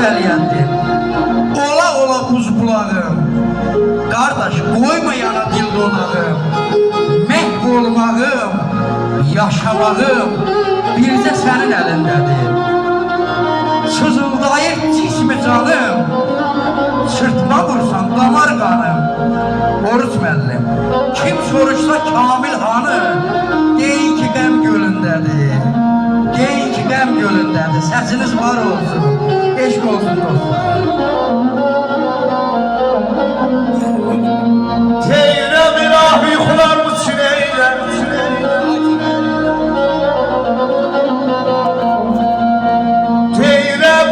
vəliyyətdir. Ola ola buz bulağım. Qardaş, qoyma yana dil donağım. Məhv olmağım, yaşamağım bircə sənin əlindədir. Sızıldayır cismi canım, sırtıma vursan damar qanım. Oruç müəllim, kim soruşsa Kamil hanı, deyin ki qəm gölündədir. Deyin ki qəm gölündədir, səsiniz var olsun, eşq olsun dostlar. Teyrem ilahi yuxular mı çineyle Teyrem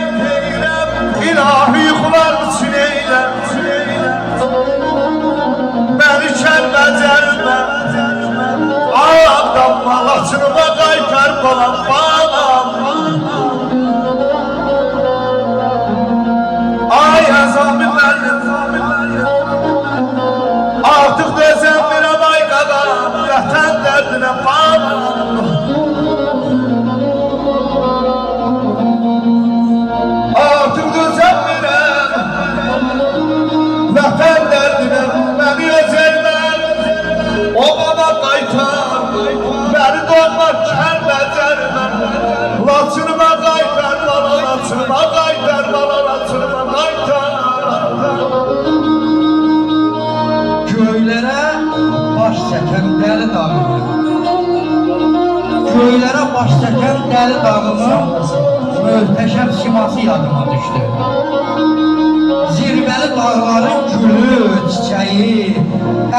ilahi yuxular mı çineyle Beni kəlbəcərmə Ağdamma laçınıma qaytar balam balam Ay əzami mənim Artıq dözəm bir anay qadam Vətən dərdinə bağlam Artıq dözəm birəm Vətən dərdinə məni özəlməm O bana qaytar Məni doğmaq kəlbəcərməm Laçınıma qaytar bana Laçınıma qaytar bana Laçınıma qaytar Göylərə baş çəkən dəli dağımı, göylərə baş çəkən dəli dağımın möhtəşəm siması yadıma düşdü. Zirvəli dağların gülü, çiçəyi,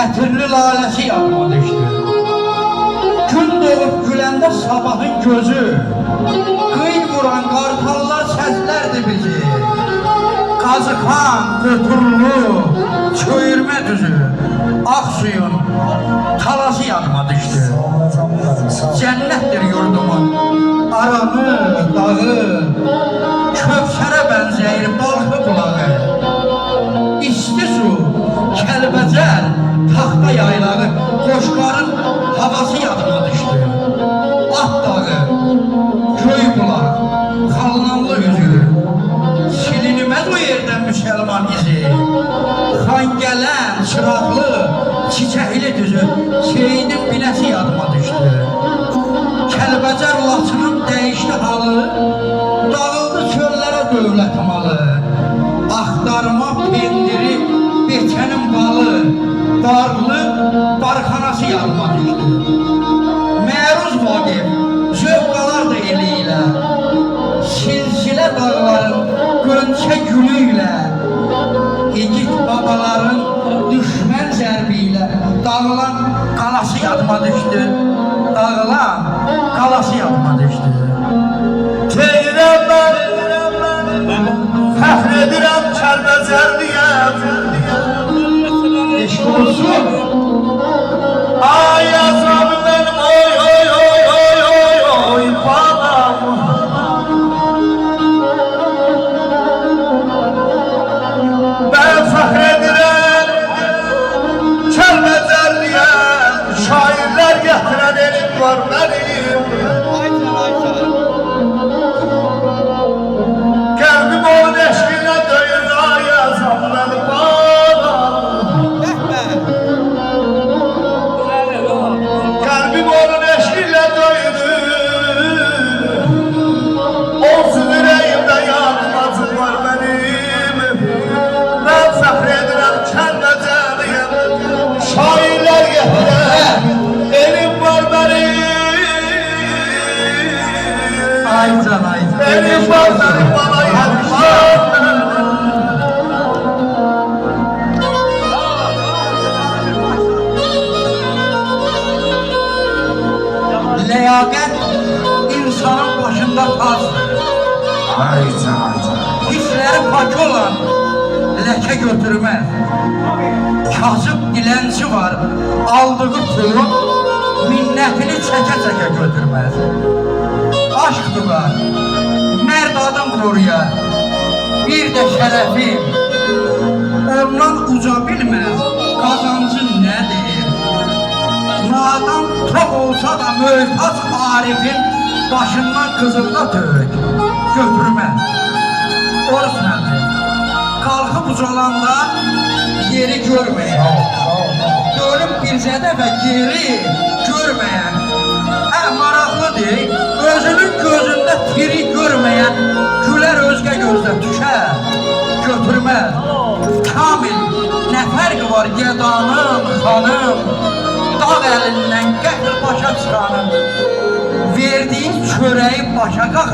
ətirli laləsi yadıma düşdü. Gün doğub güləndə sabahın gözü, qıy vuran qartallar səslərdi bizi. Qazıxan, Qoturlu, Çöyürmə düzü, Aksuyun talası yadıma düşdü. Cənnətdir yurdumun aranı, dağı, Kövsərə bənzəyir balxı bulağı. İsti su, Kəlbəcər, taxta yaylağı, Qoşqarın havası yadıma düşdü. At dağı, göy bulaq, xallanlı üzü, silinməz o yerdən müsəlman izi. Xan gələn, çıraqlı, çiçəkli düzü, Seyidin binəsi yadıma düşdü. Kəlbəcər Laçının dəyişdi halı, dağıldı çöllərə dövlət malı. Axtarma pendiri, beçənin balı, darlı, barxanası yadıma düşdü. Məruz Vaqif, zövqalardı eli ilə, silsilə dağların qönçə gülü ilə, İgid babaların düşmən zərbi ilə dağılan qalası yadıma düşdü. Dağılan qalası yadıma düşdü. Teyrem mən fəxr edirəm Kəlbəcərliyəm Eşq olsun. Ay əzabı mənim oy oy oy oy oy oy balam Mən fəxr edirəm Kəlbəcərliyəm Şairlər gətirən elim var mənim Qəlbim onun eşqinə döyür ay əzabı mənim balam Qəlbim onun eşqinə döyür Olsun ürəyimdə yanmacım var mənim Mən fəxr edirəm Kəlbəcərliyəm Şairlər gətirən elim var mənim Ay can, ay can. Elim var mənim bana yanmaz Ləyaqət insanın başında tacdır. Ay can Hissləri pak olan ləkə götürməz. Kasıb dilənçi var, aldığı pulu minnətini çəkə-çəkə götürməz. Aşqdır var, mərd adam qoruyar, bir də şərəfim. Ondan uca bilməz, qazancın nədir? Nadan top olsa da möhtaç arifin başından qızılda tök götürməz. Oruz müəllim, qalxıb ucalanda yeri görməyən, dönüb bircə dəfə geri görməyən, maraqlıdır, özünün gözündə tiri görməyən gülər özgə gözdə tükər, götürməz. Kamil, nə fərqi var gədanın, xanım, dağ əlindən qəfil başa çıxanın, verdiyin çörəyi başa qaxan,